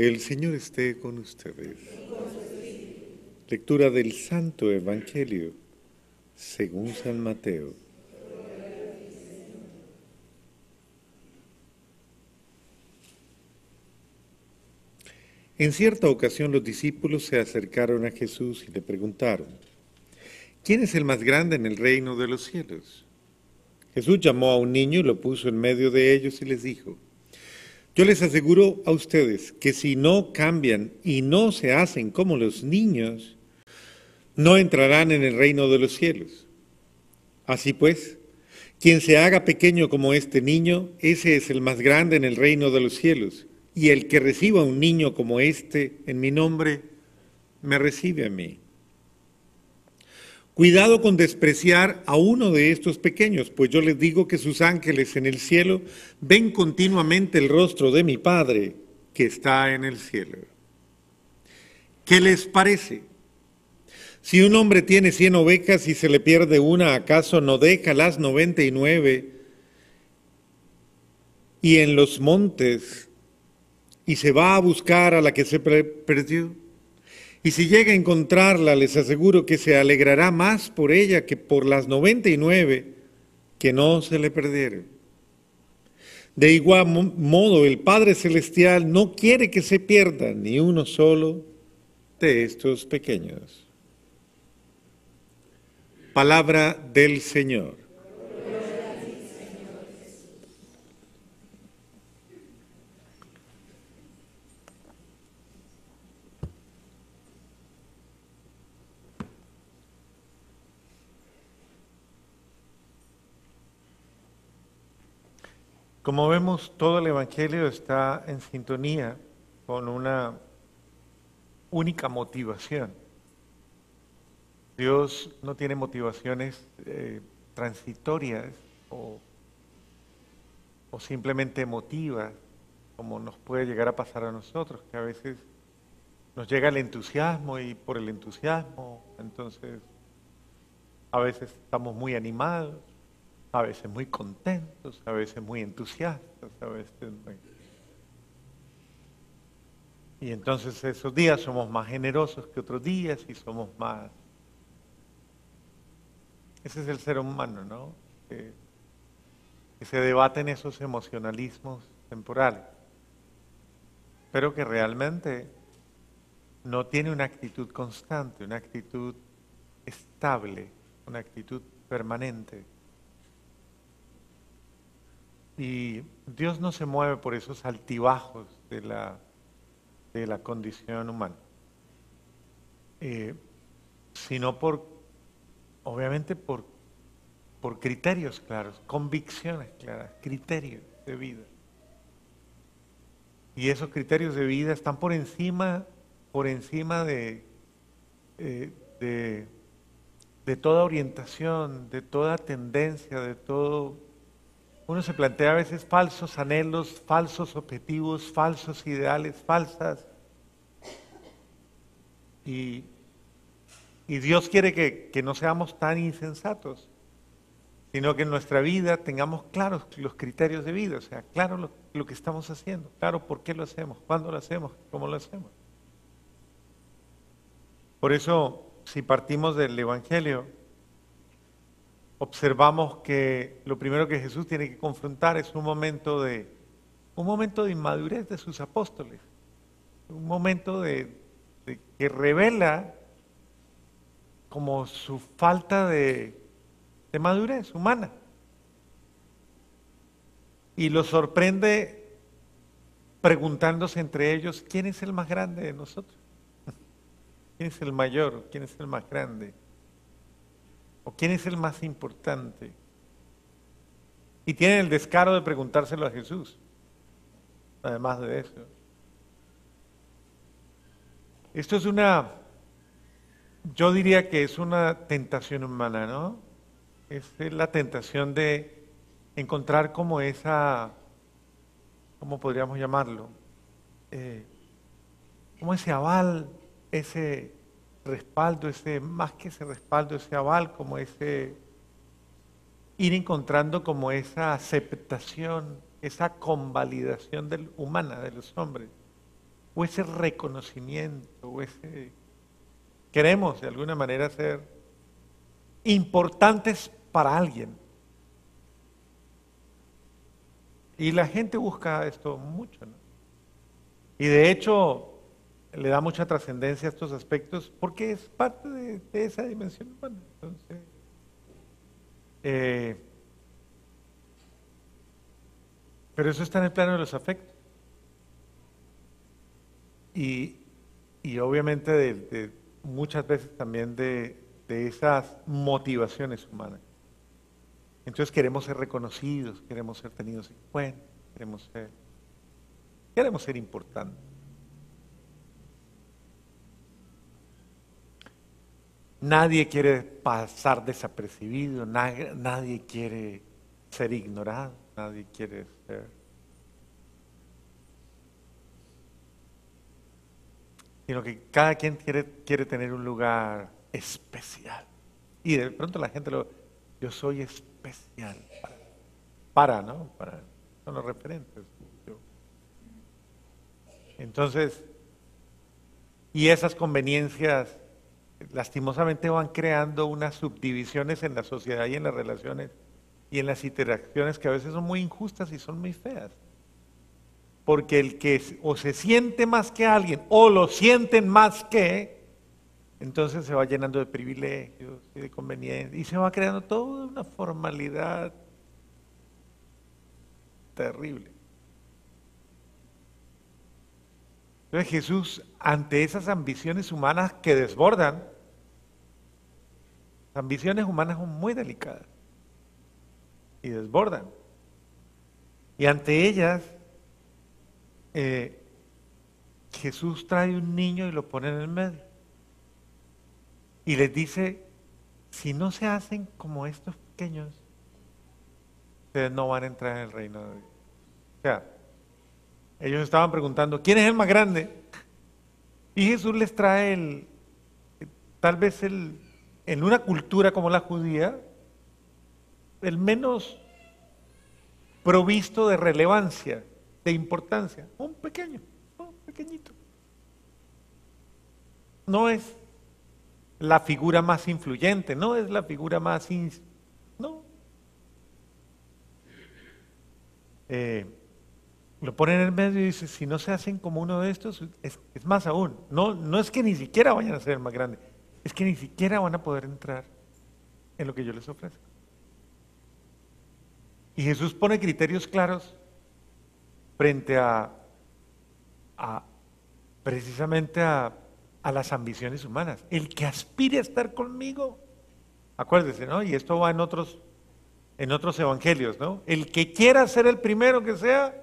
El Señor esté con ustedes. Lectura del Santo Evangelio según San Mateo. En cierta ocasión los discípulos se acercaron a Jesús y le preguntaron: ¿quién es el más grande en el reino de los cielos? Jesús llamó a un niño y lo puso en medio de ellos y les dijo: yo les aseguro a ustedes que si no cambian y no se hacen como los niños, no entrarán en el reino de los cielos. Así pues, quien se haga pequeño como este niño, ese es el más grande en el reino de los cielos. Y el que reciba a un niño como este en mi nombre, me recibe a mí. Cuidado con despreciar a uno de estos pequeños, pues yo les digo que sus ángeles en el cielo ven continuamente el rostro de mi Padre que está en el cielo. ¿Qué les parece? Si un hombre tiene 100 ovejas y se le pierde una, ¿acaso no deja las 99 y en los montes y se va a buscar a la que se perdió? Y si llega a encontrarla, les aseguro que se alegrará más por ella que por las 99 que no se le perdieron. De igual modo, el Padre Celestial no quiere que se pierda ni uno solo de estos pequeños. Palabra del Señor. Como vemos, todo el Evangelio está en sintonía con una única motivación. Dios no tiene motivaciones transitorias o simplemente emotivas, como nos puede llegar a pasar a nosotros, que a veces nos llega el entusiasmo y por el entusiasmo, entonces a veces estamos muy animados, a veces muy contentos, a veces muy entusiastas, a veces muy... Y entonces esos días somos más generosos que otros días y somos más... Ese es el ser humano, ¿no? Que se debaten esos emocionalismos temporales, pero que realmente no tiene una actitud constante, una actitud estable, una actitud permanente. Y Dios no se mueve por esos altibajos de la condición humana, sino obviamente por criterios claros, convicciones claras, criterios de vida. Y esos criterios de vida están por encima de toda orientación, de toda tendencia, de todo. Uno se plantea a veces falsos anhelos, falsos objetivos, falsos ideales, falsas. Y Dios quiere que no seamos tan insensatos, sino que en nuestra vida tengamos claros los criterios de vida, o sea, claro lo que estamos haciendo, claro por qué lo hacemos, cuándo lo hacemos, cómo lo hacemos. Por eso, si partimos del Evangelio, observamos que lo primero que Jesús tiene que confrontar es un momento de inmadurez de sus apóstoles, un momento que revela como su falta de madurez humana. Y los sorprende preguntándose entre ellos: ¿quién es el más grande de nosotros? ¿Quién es el mayor? ¿Quién es el más grande? ¿O quién es el más importante? Y tienen el descaro de preguntárselo a Jesús, además de eso. Esto es yo diría que es una tentación humana, ¿no? Es la tentación de encontrar como ¿cómo podríamos llamarlo? Como ese aval, ese respaldo, más que ese respaldo, ese aval, como ir encontrando como esa aceptación, esa convalidación humana de los hombres. o ese reconocimiento, o ese... Queremos de alguna manera ser importantes para alguien. Y la gente busca esto mucho, ¿no? Y de hecho le da mucha trascendencia a estos aspectos porque es parte de esa dimensión humana. Entonces, pero eso está en el plano de los afectos. Y obviamente muchas veces también de esas motivaciones humanas. Entonces queremos ser reconocidos, queremos ser tenidos en cuenta, queremos ser importantes. Nadie quiere pasar desapercibido, nadie quiere ser ignorado, nadie quiere ser... Sino que cada quien quiere tener un lugar especial. Y de pronto la gente yo soy especial ¿no? Son los referentes. Entonces, y esas conveniencias lastimosamente van creando unas subdivisiones en la sociedad y en las relaciones y en las interacciones que a veces son muy injustas y son muy feas. Porque el que o se siente más que alguien o lo sienten más que, entonces se va llenando de privilegios y de conveniencias y se va creando toda una formalidad terrible. Entonces Jesús, ante esas ambiciones humanas que desbordan, las ambiciones humanas son muy delicadas y desbordan. Y ante ellas, Jesús trae un niño y lo pone en el medio. Y les dice, si no se hacen como estos pequeños, ustedes no van a entrar en el reino de Dios. O sea, ellos estaban preguntando, ¿quién es el más grande? Y Jesús les trae tal vez en una cultura como la judía, el menos provisto de relevancia, de importancia, un pequeñito. No es la figura más influyente, no es la figura más... no. Lo ponen en el medio y dice, si no se hacen como uno de estos, es más aún. No es que ni siquiera vayan a ser el más grande, es que ni siquiera van a poder entrar en lo que yo les ofrezco. Y Jesús pone criterios claros frente precisamente a las ambiciones humanas. El que aspire a estar conmigo, acuérdese, ¿no? Y esto va en otros evangelios, ¿no? El que quiera ser el primero que sea,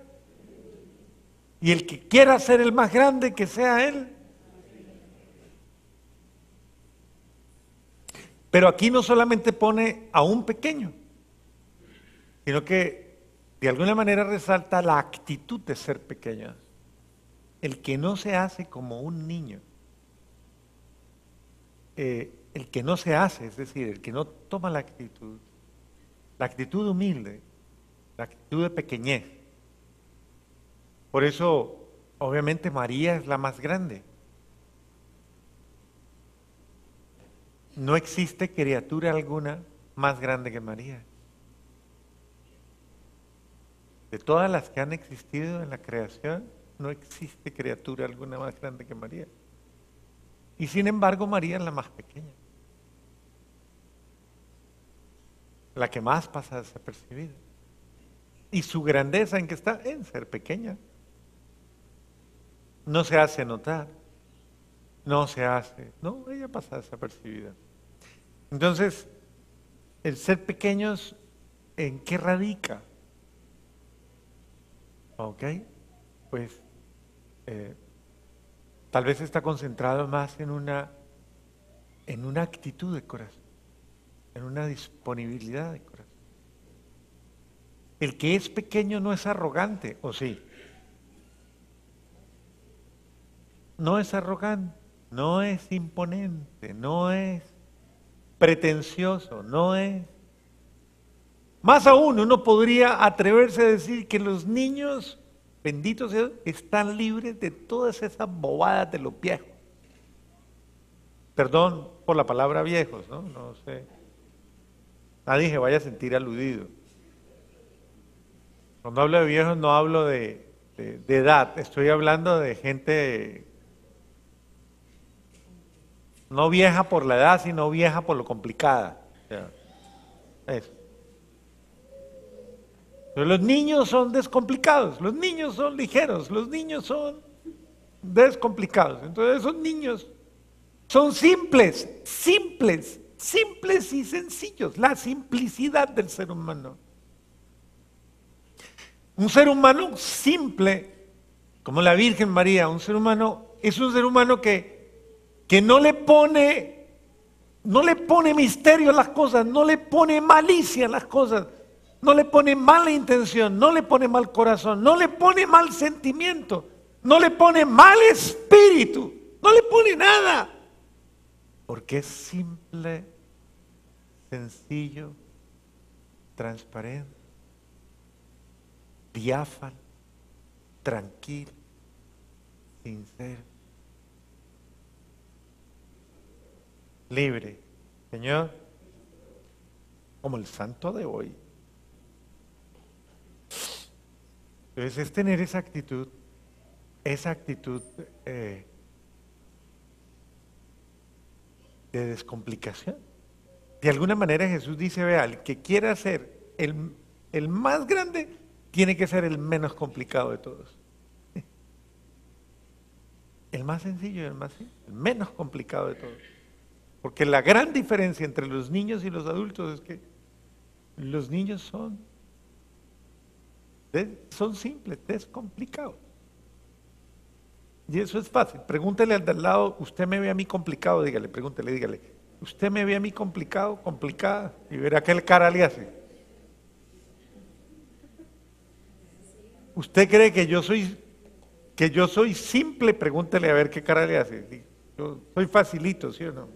y el que quiera ser el más grande que sea él. Pero aquí no solamente pone a un pequeño, sino que de alguna manera resalta la actitud de ser pequeños. El que no se hace como un niño. El que no se hace, es decir, el que no toma la actitud humilde, la actitud de pequeñez. Por eso, obviamente, María es la más grande. No existe criatura alguna más grande que María. De todas las que han existido en la creación, no existe criatura alguna más grande que María. Y sin embargo, María es la más pequeña. La que más pasa desapercibida. Y su grandeza en que está en ser pequeña. No se hace notar. No, ella pasa desapercibida. Entonces, el ser pequeños, ¿en qué radica? ¿Ok? Pues tal vez está concentrado más en una actitud de corazón, en una disponibilidad de corazón. El que es pequeño no es arrogante, ¿o sí? No es arrogante, no es imponente, no es pretencioso, no es... Más aún, uno podría atreverse a decir que los niños benditos sea Dios, están libres de todas esas bobadas de los viejos. Perdón por la palabra viejos, ¿no? No sé. Nadie se vaya a sentir aludido. Cuando hablo de viejos no hablo de edad, estoy hablando de gente no vieja por la edad, sino vieja por lo complicada. O sea, eso. Pero los niños son descomplicados, los niños son ligeros, los niños son descomplicados. Entonces esos niños son simples, simples, simples y sencillos. La simplicidad del ser humano. Un ser humano simple, como la Virgen María, un ser humano, es un ser humano que no le pone misterio a las cosas, no le pone malicia a las cosas, no le pone mala intención, no le pone mal corazón, no le pone mal sentimiento, no le pone mal espíritu, no le pone nada. Porque es simple, sencillo, transparente, diáfano, tranquilo, sincero, libre. Señor, como el santo de hoy. Entonces es tener esa actitud de descomplicación. De alguna manera Jesús dice, vea, el que quiera ser el más grande, tiene que ser el menos complicado de todos. El más sencillo y el menos complicado de todos. Porque la gran diferencia entre los niños y los adultos es que los niños son simples, descomplicados. Y eso es fácil. Pregúntele al de al lado, ¿usted me ve a mí complicado? Dígale, ¿usted me ve a mí complicado, complicada? Y verá qué cara le hace. ¿Usted cree que yo soy simple? Pregúntele a ver qué cara le hace. Yo soy facilito, ¿sí o no?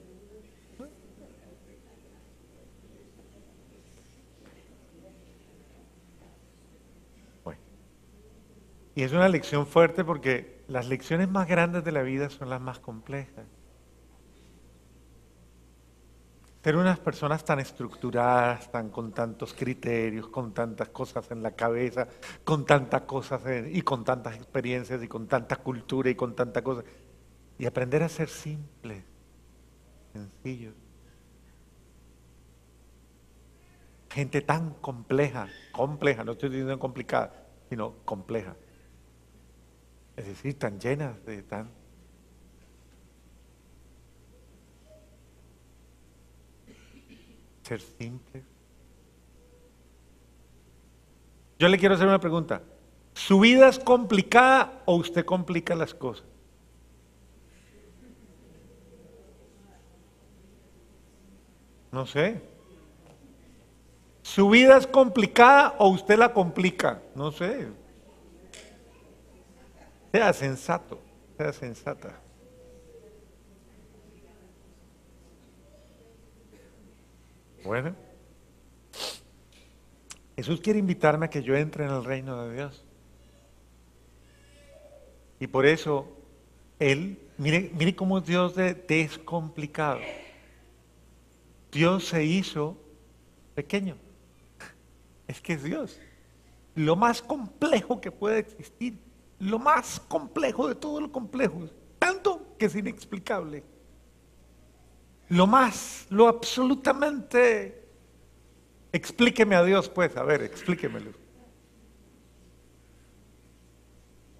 Bueno. Y es una lección fuerte porque las lecciones más grandes de la vida son las más complejas. Ser unas personas tan estructuradas, con tantos criterios, con tantas cosas en la cabeza, con tantas cosas y con tantas experiencias y con tanta cultura y con tanta cosa. Y aprender a ser simples, sencillos. Gente tan compleja, no estoy diciendo complicada, sino compleja. Es decir, tan llenas de ser simples. Yo le quiero hacer una pregunta. ¿Su vida es complicada o usted complica las cosas? No sé. ¿Su vida es complicada o usted la complica? No sé. Sea sensato, sea sensata. Bueno, Jesús quiere invitarme a que yo entre en el reino de Dios. Y por eso, mire cómo es Dios de descomplicado. Dios se hizo pequeño. Es que es Dios. Lo más complejo que puede existir. Lo más complejo de todo lo complejo. Tanto que es inexplicable. Lo absolutamente... Explíqueme a Dios, pues, a ver, explíquemelo.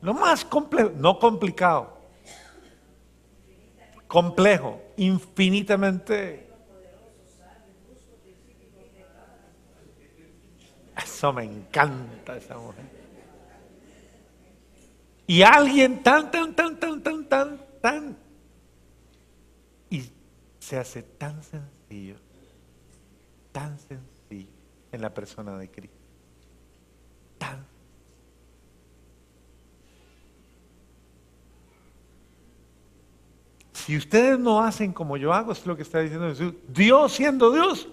Lo más complejo, no complicado, complejo, infinitamente. Eso me encanta, esa mujer. Y alguien tan, y se hace tan sencillo en la persona de Cristo. Tan. Si ustedes no hacen como yo hago, es lo que está diciendo Jesús, Dios siendo Dios,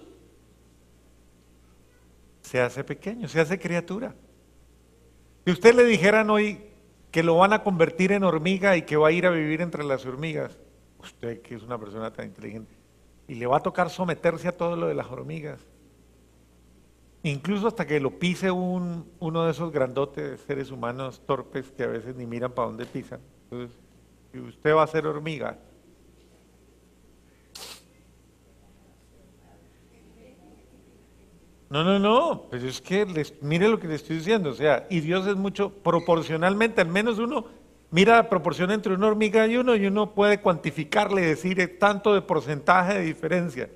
se hace pequeño, se hace criatura. Si ustedes le dijeran hoy, que lo van a convertir en hormiga y que va a ir a vivir entre las hormigas. Usted que es una persona tan inteligente. Y le va a tocar someterse a todo lo de las hormigas. Incluso hasta que lo pise uno de esos grandotes seres humanos torpes que a veces ni miran para dónde pisan. Entonces, si usted va a ser hormiga. No, pues es que mire lo que le estoy diciendo, o sea, y Dios es mucho, proporcionalmente, al menos uno mira la proporción entre una hormiga y uno puede cuantificarle, decir tanto de porcentaje de diferencia,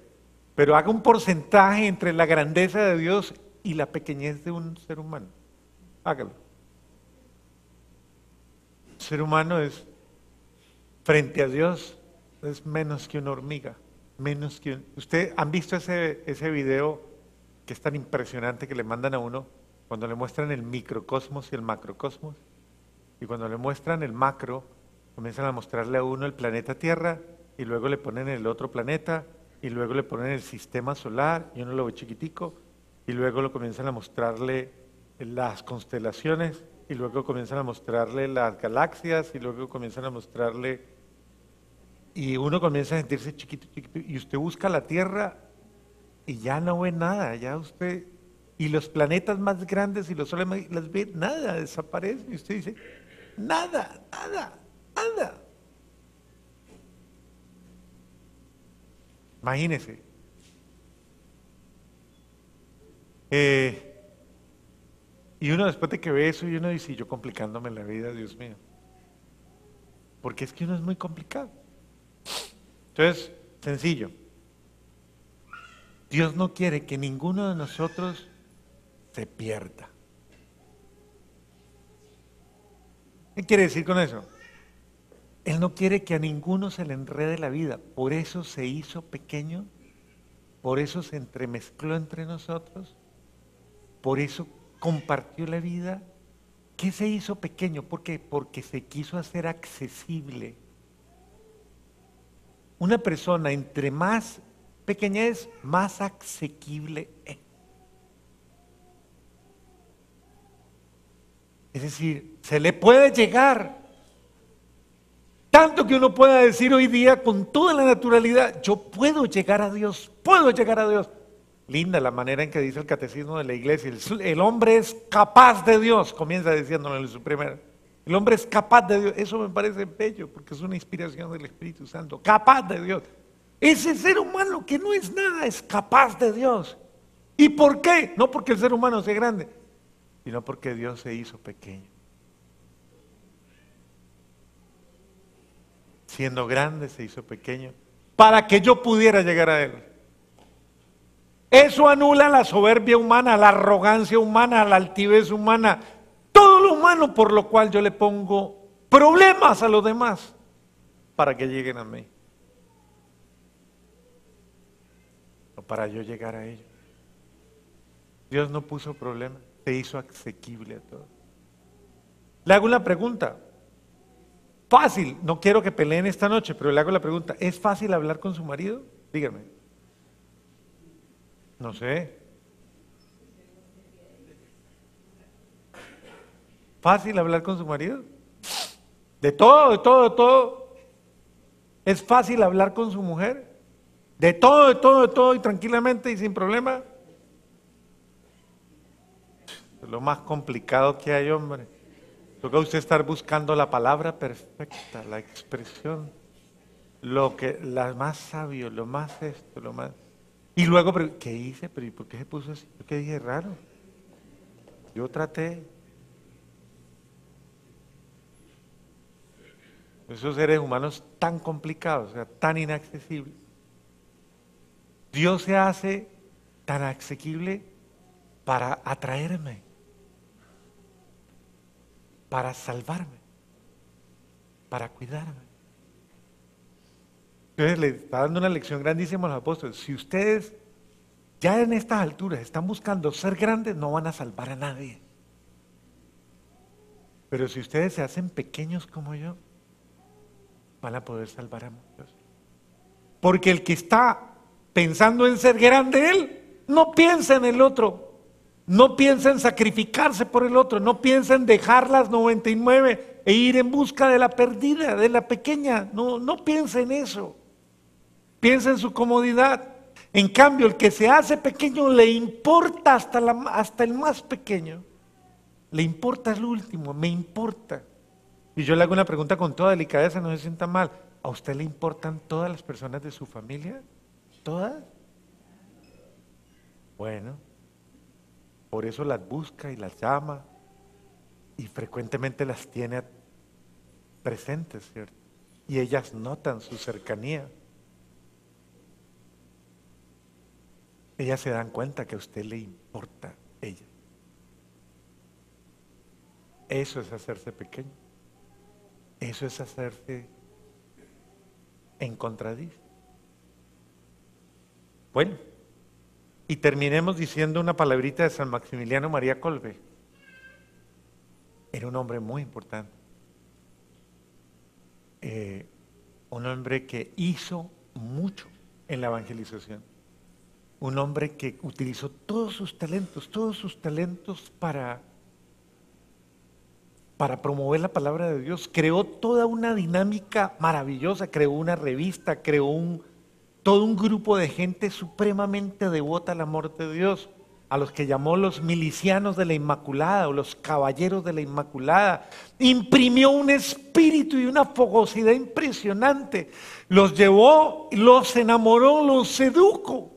pero haga un porcentaje entre la grandeza de Dios y la pequeñez de un ser humano, hágalo. Un ser humano es, frente a Dios, es menos que una hormiga, menos que un... ¿Usted han visto ese video que es tan impresionante que le mandan a uno cuando le muestran el microcosmos y el macrocosmos? Y cuando le muestran el macro, comienzan a mostrarle a uno el planeta Tierra, y luego le ponen el otro planeta, y luego le ponen el sistema solar, y uno lo ve chiquitico, y luego lo comienzan a mostrarle las constelaciones, y luego comienzan a mostrarle las galaxias, y luego comienzan a mostrarle, y uno comienza a sentirse chiquito, chiquito, y usted busca la Tierra y ya no ve nada, ya usted, y los planetas más grandes y los soles las ve, nada, desaparece, y usted dice, nada, nada, nada. Imagínese. Y uno después de que ve eso, y uno dice, yo complicándome la vida, Dios mío. Porque es que uno es muy complicado. Entonces, sencillo. Dios no quiere que ninguno de nosotros se pierda. ¿Qué quiere decir con eso? Él no quiere que a ninguno se le enrede la vida. Por eso se hizo pequeño, por eso se entremezcló entre nosotros, por eso compartió la vida. ¿Qué se hizo pequeño? ¿Por qué? Porque se quiso hacer accesible. Una persona entre más pequeña es, más asequible es. Es decir, se le puede llegar. Tanto que uno pueda decir hoy día con toda la naturalidad, yo puedo llegar a Dios, puedo llegar a Dios. Linda la manera en que dice el catecismo de la iglesia. El hombre es capaz de Dios, comienza diciéndolo en su primera. El hombre es capaz de Dios. Eso me parece bello porque es una inspiración del Espíritu Santo. Capaz de Dios. Ese ser humano que no es nada es capaz de Dios. ¿Y por qué? No porque el ser humano sea grande, sino porque Dios se hizo pequeño. Siendo grande se hizo pequeño para que yo pudiera llegar a Él. Eso anula la soberbia humana, la arrogancia humana, la altivez humana, todo lo humano por lo cual yo le pongo problemas a los demás para que lleguen a mí. O para yo llegar a ellos. Dios no puso problema, se hizo asequible a todos. Le hago una pregunta. Fácil, no quiero que peleen esta noche, pero le hago la pregunta, ¿es fácil hablar con su marido? Dígame. No sé. ¿Fácil hablar con su marido? De todo, de todo, de todo. ¿Es fácil hablar con su mujer? De todo, de todo, de todo y tranquilamente y sin problema. Es lo más complicado que hay, hombre. Toca usted estar buscando la palabra perfecta, la expresión, la más sabio, lo más esto, lo más... Y luego, pero, ¿qué hice? ¿Pero, ¿y por qué se puso así? ¿Por qué dije raro? Yo traté. Esos seres humanos tan complicados, o sea, tan inaccesibles. Dios se hace tan asequible para atraerme, para salvarme, para cuidarme. Entonces le está dando una lección grandísima a los apóstoles. Si ustedes ya en estas alturas están buscando ser grandes, no van a salvar a nadie. Pero si ustedes se hacen pequeños como yo, van a poder salvar a muchos. Porque el que está pensando en ser grande, él no piensa en el otro. No piensa en sacrificarse por el otro, no piensa en dejar las 99 e ir en busca de la perdida, de la pequeña. No, no piensa en eso. Piensa en su comodidad. En cambio, el que se hace pequeño le importa hasta el más pequeño. Le importa el último, me importa. Y yo le hago una pregunta con toda delicadeza, no se sienta mal. ¿A usted le importan todas las personas de su familia? ¿Todas? Bueno, por eso las busca y las llama y frecuentemente las tiene presentes, ¿cierto? Y ellas notan su cercanía. Ellas se dan cuenta que a usted le importa ella. Eso es hacerse pequeño. Eso es hacerse en contradicio. Bueno, y terminemos diciendo una palabrita de San Maximiliano María Kolbe. Era un hombre muy importante. Un hombre que hizo mucho en la evangelización. Un hombre que utilizó todos sus talentos para promover la palabra de Dios. Creó toda una dinámica maravillosa, creó una revista, creó todo un grupo de gente supremamente devota al amor de Dios, a los que llamó los milicianos de la Inmaculada o los caballeros de la Inmaculada. Imprimió un espíritu y una fogosidad impresionante. Los llevó, los enamoró, los sedujo.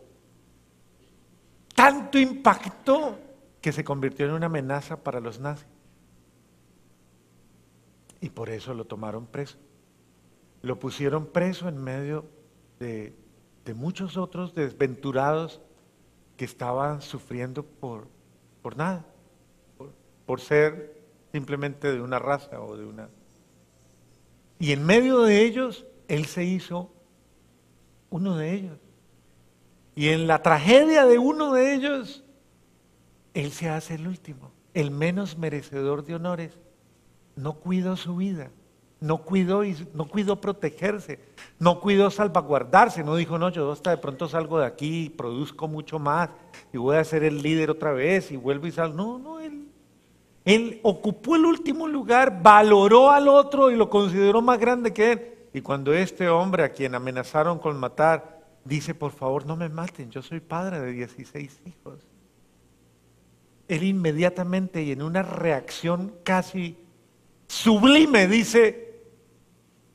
Tanto impactó que se convirtió en una amenaza para los nazis. Y por eso lo tomaron preso. Lo pusieron preso en medio de muchos otros desventurados que estaban sufriendo por nada, por ser simplemente de una raza o de una... Y en medio de ellos, él se hizo uno de ellos. Y en la tragedia de uno de ellos, él se hace el último, el menos merecedor de honores. No cuidó su vida, no cuidó protegerse, no cuidó salvaguardarse, no dijo, no, yo hasta de pronto salgo de aquí y produzco mucho más y voy a ser el líder otra vez y vuelvo y salgo. No, él ocupó el último lugar, valoró al otro y lo consideró más grande que él. Y cuando este hombre a quien amenazaron con matar, dice, por favor no me maten, yo soy padre de 16 hijos. Él inmediatamente y en una reacción casi sublime dice,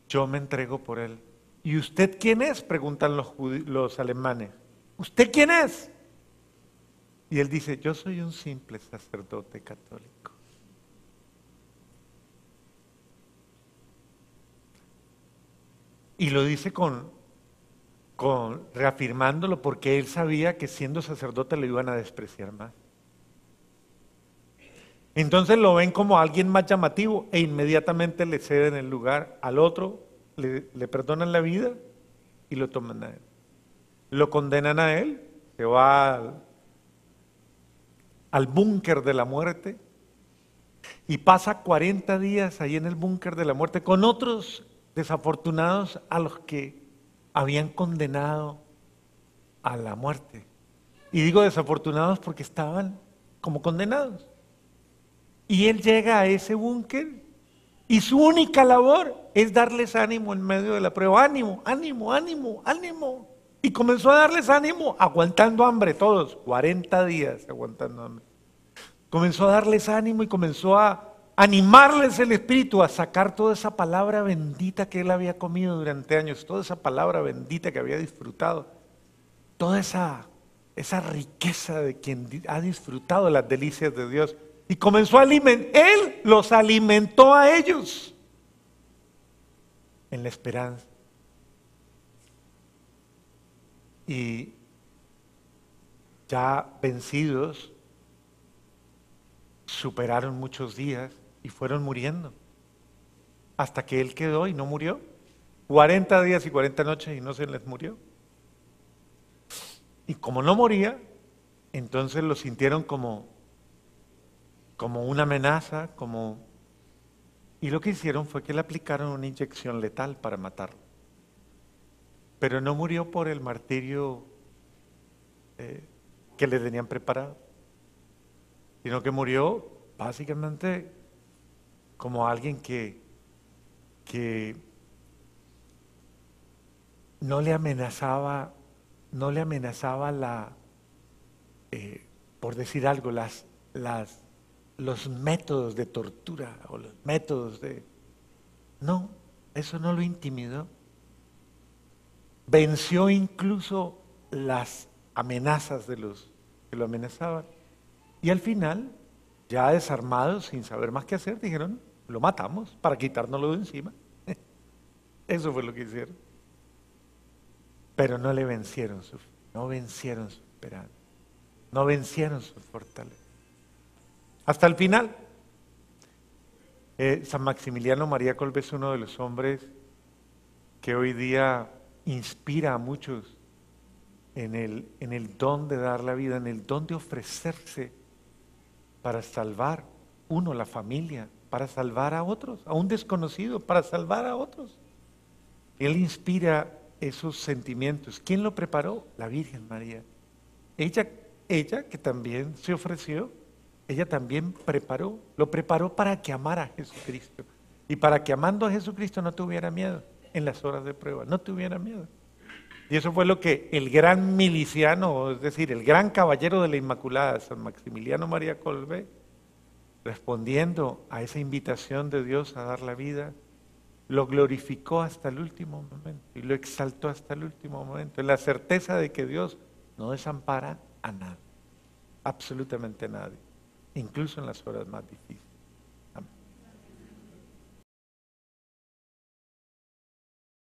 yo me entrego por él. ¿Y usted quién es? Preguntan los alemanes. ¿Usted quién es? Y él dice, yo soy un simple sacerdote católico. Y lo dice reafirmándolo porque él sabía que siendo sacerdote lo iban a despreciar más. Entonces lo ven como alguien más llamativo e inmediatamente le ceden el lugar al otro, le perdonan la vida y lo toman a él. Lo condenan a él, se va al búnker de la muerte y pasa 40 días ahí en el búnker de la muerte con otros desafortunados a los que habían condenado a la muerte. Y digo desafortunados porque estaban como condenados. Y él llega a ese búnker y su única labor es darles ánimo en medio de la prueba. Ánimo, ánimo, ánimo, ánimo. Y comenzó a darles ánimo aguantando hambre todos, 40 días aguantando hambre. Comenzó a darles ánimo y comenzó a animarles el espíritu, a sacar toda esa palabra bendita que él había comido durante años, toda esa palabra bendita que había disfrutado, toda esa riqueza de quien ha disfrutado las delicias de Dios. Y comenzó a él los alimentó a ellos en la esperanza. Y ya vencidos, superaron muchos días y fueron muriendo. Hasta que él quedó y no murió. 40 días y 40 noches y no se les murió. Y como no moría, entonces lo sintieron como una amenaza, y lo que hicieron fue que le aplicaron una inyección letal para matarlo. Pero no murió por el martirio que le tenían preparado. sino que murió básicamente como alguien que no le amenazaba por decir algo, los métodos de tortura o los métodos de... No, eso no lo intimidó. Venció incluso las amenazas de los que lo amenazaban. Y al final, ya desarmados, sin saber más qué hacer, dijeron, lo matamos para quitárnoslo de encima. Eso fue lo que hicieron. Pero no le vencieron no vencieron su esperanza, no vencieron su fortaleza. Hasta el final. San Maximiliano María Kolbe es uno de los hombres que hoy día inspira a muchos en el don de dar la vida, en el don de ofrecerse para salvar, uno, la familia, para salvar a otros, a un desconocido, para salvar a otros. Él inspira esos sentimientos. ¿Quién lo preparó? La Virgen María. Ella que también se ofreció, ella también lo preparó para que amara a Jesucristo. Y para que amando a Jesucristo no tuviera miedo en las horas de prueba, no tuviera miedo. Y eso fue lo que el gran miliciano, es decir, el gran caballero de la Inmaculada, San Maximiliano María Kolbe, respondiendo a esa invitación de Dios a dar la vida, lo glorificó hasta el último momento y lo exaltó hasta el último momento, en la certeza de que Dios no desampara a nadie, absolutamente a nadie, incluso en las horas más difíciles.